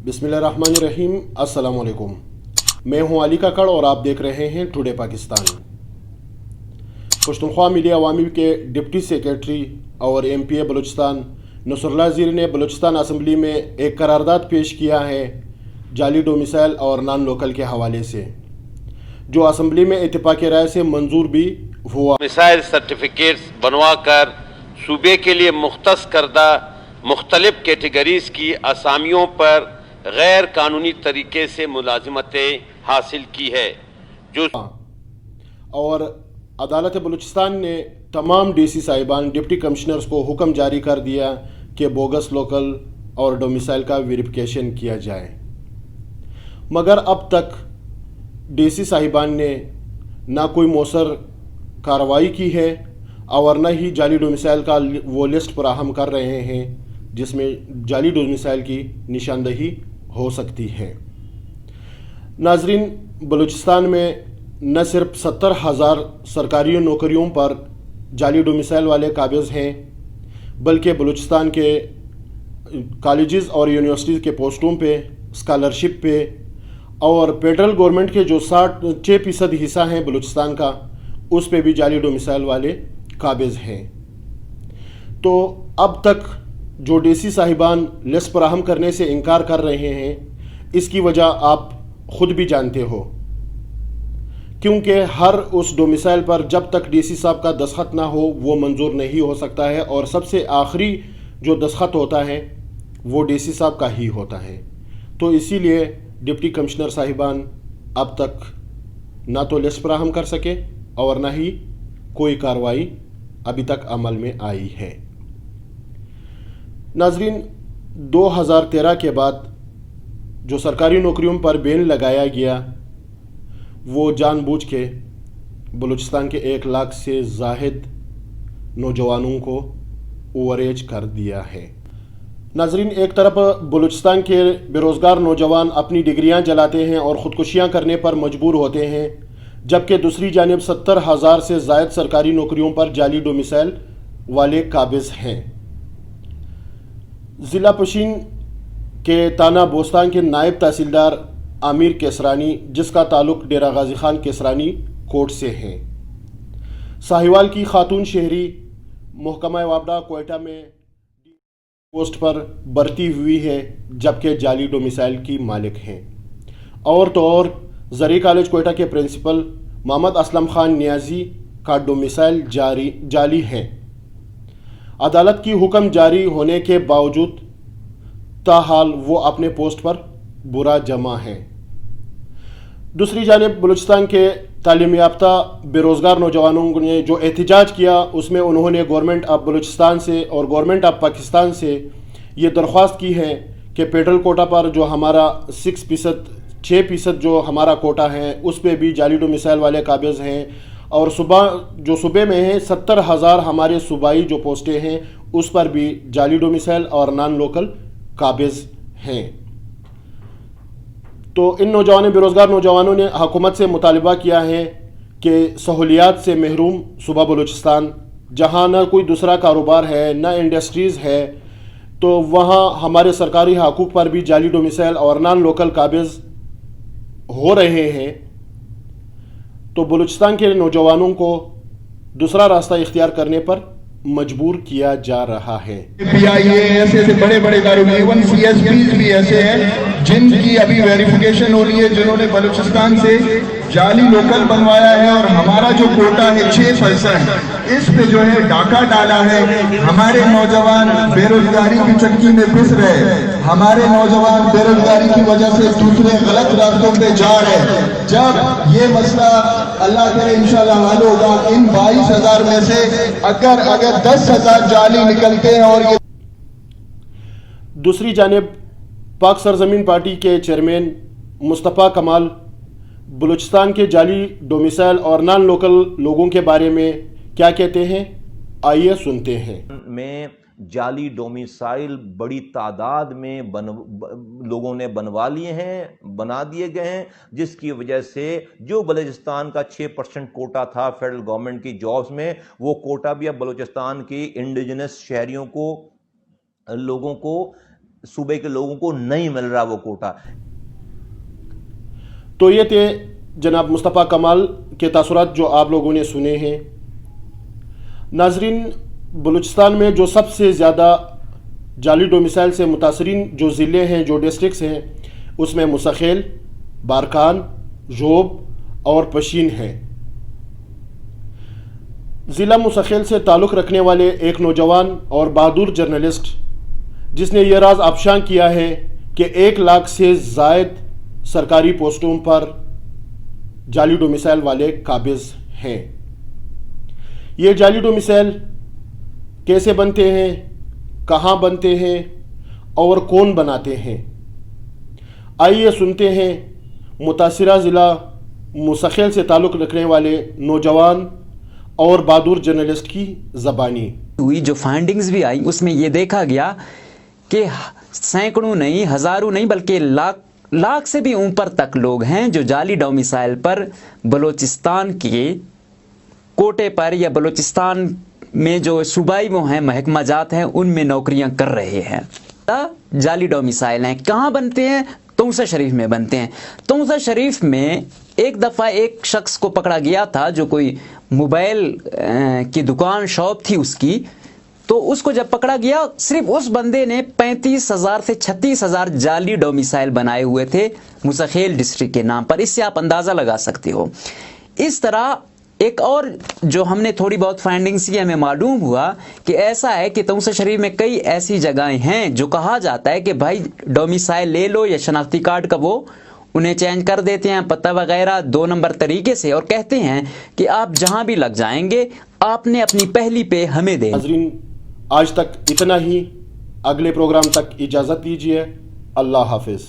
बिस्मिल्लाहिर्रहमानिर्रहीम। अस्सलाम वालेकुम। मैं हूं अली कक्कड़ और आप देख रहे हैं टुडे पाकिस्तान। पश्तूनख्वा मीडिया अवामी के डिप्टी सेक्रेटरी और MPA बलूचिस्तान नसरुल्लाह ज़ीर ने बलूचिस्तान असम्बली में एक करारदाद पेश किया है जाली डोमिसाइल और नॉन लोकल के हवाले से, जो असम्बली में इत्तेफाक राय से मंजूर भी हुआ। मिसाइल सर्टिफिकेट्स बनवा कर सूबे के लिए मुख्तस करदा मुख्तलिफ कैटेगरीज की असामियों पर गैर कानूनी तरीके से मुलाजिमतें हासिल की है। जो और अदालत बलूचिस्तान ने तमाम DC साहिबान डिप्टी कमिश्नर्स को हुक्म जारी कर दिया कि बोगस लोकल और डोमिसाइल का वेरिफिकेशन किया जाए, मगर अब तक DC साहिबान ने ना कोई मौसर कार्रवाई की है और न ही जाली डोमिसाइल का वो लिस्ट फराहम कर रहे हैं जिसमें जाली डोमिसाइल की निशानदही हो सकती है। नाजरीन, बलूचिस्तान में न सिर्फ 70,000 सरकारी नौकरियों पर जाली डोमिसाइल वाले काबिज हैं, बल्कि बलूचिस्तान के कॉलेजेस और यूनिवर्सिटीज़ के पोस्टों पे, स्कॉलरशिप पे और फेडरल गवर्नमेंट के जो 6% हिस्सा हैं बलूचिस्तान का, उस पे भी जाली डोमिसाइल वाले काबिज हैं। तो अब तक जो DC साहिबान लिस्ट फराहम करने से इनकार कर रहे हैं, इसकी वजह आप ख़ुद भी जानते हो, क्योंकि हर उस डोमिसाइल पर जब तक DC साहब का दस्तखत ना हो वो मंजूर नहीं हो सकता है, और सबसे आखिरी जो दस्तखत होता है वो DC साहब का ही होता है। तो इसीलिए डिप्टी कमिश्नर साहिबान अब तक ना तो लिस्ट फराहम कर सके और ना ही कोई कार्रवाई अभी तक अमल में आई है। नाजरीन, 2013 के बाद जो सरकारी नौकरियों पर बैन लगाया गया, वो जानबूझ के बलूचिस्तान के 1 लाख से ज़ाहिद नौजवानों को ओवरेज कर दिया है। नाजरीन, एक तरफ बलूचिस्तान के बेरोज़गार नौजवान अपनी डिग्रियां जलाते हैं और ख़ुदकुशियां करने पर मजबूर होते हैं, जबकि दूसरी जानिब 70,000 से ज़ायद सरकारी नौकरियों पर जाली डोमिसाइल वाले काबिज हैं। ज़िला पशीन के ताना बोस्तान के नायब तहसीलदार आमिर केसरानी, जिसका ताल्लुक़ डेरा गाजी खान केसरानी कोट से हैं, साहिवाल की खातून शहरी महकमा वापडा कोयटा में पोस्ट पर भर्ती हुई है, जबकि जाली डोमिसाइल की मालिक हैं। और तो और ज़री कॉलेज कोयटा के प्रिंसिपल मोहम्मद असलम खान नियाजी का डोमिसाइल जाली है। अदालत की हुक्म जारी होने के बावजूद ताहाल वो अपने पोस्ट पर बुरा जमा है। दूसरी जानिब बलूचिस्तान के तालीम याफ्ता बेरोज़गार नौजवानों ने जो एहतजाज किया, उसमें उन्होंने गवर्नमेंट ऑफ बलूचिस्तान से और गवर्नमेंट ऑफ पाकिस्तान से ये दरख्वास्त की है कि फेडरल कोटा पर जो हमारा 6% जो हमारा कोटा है, उस पर भी जाली डोमिसाइल वाले काबिज हैं, और सूबे में हैं 70,000 हमारे सूबाई जो पोस्टें हैं, उस पर भी जाली डोमिसाइल और नॉन लोकल काबिज हैं। तो इन बेरोज़गार नौजवानों ने हुकूमत से मुतालबा किया है कि सहूलियात से महरूम सूबा बलूचिस्तान, जहाँ न कोई दूसरा कारोबार है न इंडस्ट्रीज़ है, तो वहाँ हमारे सरकारी हकूक़ पर भी जाली डोमिसाइल और नॉन लोकल काबिज हो रहे हैं। तो बलूचिस्तान के नौजवानों को दूसरा रास्ता इख्तियार करने पर मजबूर किया जा रहा है। ऐसे बड़े बड़े कारोबार, इवन CSPs भी ऐसे हैं जिनकी अभी वेरिफिकेशन हो रही है, जिन्होंने बलूचिस्तान से जाली लोकल बनवाया है, और हमारा जो कोटा है 6%, इस पे जो है डाका डाला है। हमारे नौजवान बेरोजगारी की चक्की में पिस रहे, हमारे नौजवान बेरोजगारी की वजह से दूसरे गलत रास्तों पे जा रहे। जब ये मसला अल्लाह करे इंशाल्लाह हल होगा, इन 22,000 में से अगर 10,000 जाली निकलते हैं। और ये दूसरी जानिब पाक सरजमीन पार्टी के चेयरमैन मुस्तफ़ा कमाल बलूचिस्तान के जाली डोमिसाइल और नॉन लोकल लोगों के बारे में क्या कहते हैं, आइए सुनते हैं। में जाली डोमिसाइल बड़ी तादाद में लोगों ने बनवा लिए हैं, बना दिए गए हैं, जिसकी वजह से जो बलूचिस्तान का 6% कोटा था फेडरल गवर्नमेंट की जॉब्स में, वो कोटा भी अब बलूचिस्तान की इंडिजिनस शहरियों को, लोगों को सूबे के लोगों को नहीं मिल रहा वो कोटा। तो ये थे जनाब मुस्तफ़ा कमाल के तासुरात जो आप लोगों ने सुने हैं। नाजरीन, बलूचिस्तान में जो सबसे ज़्यादा जाली डोमिसाइल से मुतासरीन जो ज़िले हैं, जो डिस्ट्रिक्ट्स हैं, उसमें मुसखेल, बारकान, जोब और पशीन हैं। ज़िला मुसखेल से ताल्लुक़ रखने वाले एक नौजवान और बहादुर जर्नलिस्ट जिसने ये राज अफशां किया है कि 1 लाख से ज़ायद सरकारी पोस्टों पर जाली डोमिसाइल वाले काबिज हैं। ये जाली डोमिसाइल कैसे बनते हैं, कहाँ बनते हैं और कौन बनाते हैं, आइए सुनते हैं मुतासिरा ज़िला मुसखेल से ताल्लुक़ रखने वाले नौजवान और बहादुर जर्नलिस्ट की ज़बानी हुई। जो फाइंडिंग्स भी आई उसमें ये देखा गया कि सैकड़ों नहीं, हज़ारों नहीं, बल्कि लाख से भी ऊपर तक लोग हैं जो जाली डोमिसाइल पर बलूचिस्तान के कोटे पर या बलूचिस्तान में जो सूबाई वो हैं, महकमा जात हैं, उनमें नौकरियां कर रहे हैं। जाली डोमिसाइल हैं, कहाँ बनते हैं? तौसा शरीफ में बनते हैं। तौसा शरीफ में एक दफ़ा एक शख्स को पकड़ा गया था जो कोई मोबाइल की दुकान शॉप थी उसकी, तो उसको जब पकड़ा गया सिर्फ उस बंदे ने 35,000 से 36,000 जाली डोमिसाइल बनाए हुए थे मुसखेल डिस्ट्रिक्ट के नाम पर। इससे आप अंदाज़ा लगा सकते हो। इस तरह एक और जो हमने थोड़ी बहुत फाइंडिंग्स की, हमें मालूम हुआ कि ऐसा है कि तौसा शरीफ में कई ऐसी जगहें हैं जो कहा जाता है कि भाई डोमिसाइल ले लो या शनाख्ती कार्ड का वो उन्हें चेंज कर देते हैं, पता वगैरह 2 नंबर तरीके से, और कहते हैं कि आप जहां भी लग जाएंगे आपने अपनी पहली पे हमें दे। नाज़रीन, आज तक इतना ही। अगले प्रोग्राम तक इजाज़त दीजिए। अल्लाह हाफिज़।